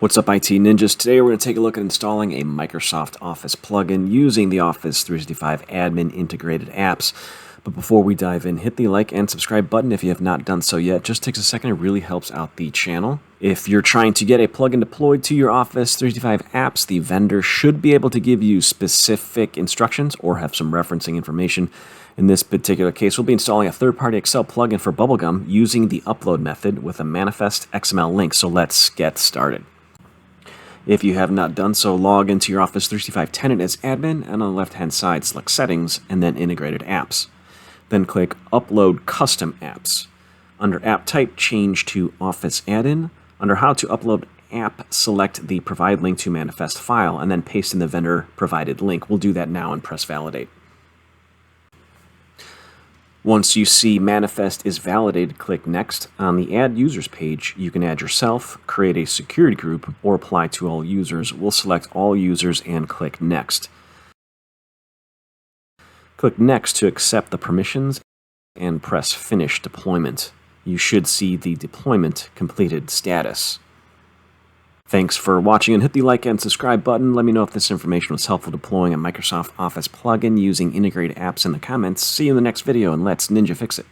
What's up, IT Ninjas? Today we're going to take a look at installing a Microsoft Office plugin using the Office 365 admin integrated apps. But before we dive in, hit the like and subscribe button if you have not done so yet. Just takes a second, it really helps out the channel. If you're trying to get a plugin deployed to your Office 365 apps, the vendor should be able to give you specific instructions or have some referencing information. In this particular case, we'll be installing a third-party Excel plugin for bubblegum using the upload method with a manifest XML link. So let's get started. If you have not done so, log into your Office 365 tenant as admin, and on the left-hand side, select Settings, and then Integrated Apps. Then click Upload Custom Apps. Under App Type, change to Office Add-in. Under How to Upload App, select the Provide Link to Manifest file, and then paste in the vendor-provided link. We'll do that now and press Validate. Once you see Manifest is validated, click Next. On the Add Users page, you can add yourself, create a security group, or apply to all users. We'll select all users and click Next. Click Next to accept the permissions and press Finish Deployment. You should see the deployment completed status. Thanks for watching, and hit the like and subscribe button. Let me know if this information was helpful deploying a Microsoft Office plugin using integrated apps in the comments. See you in the next video, and let's Ninja fix it.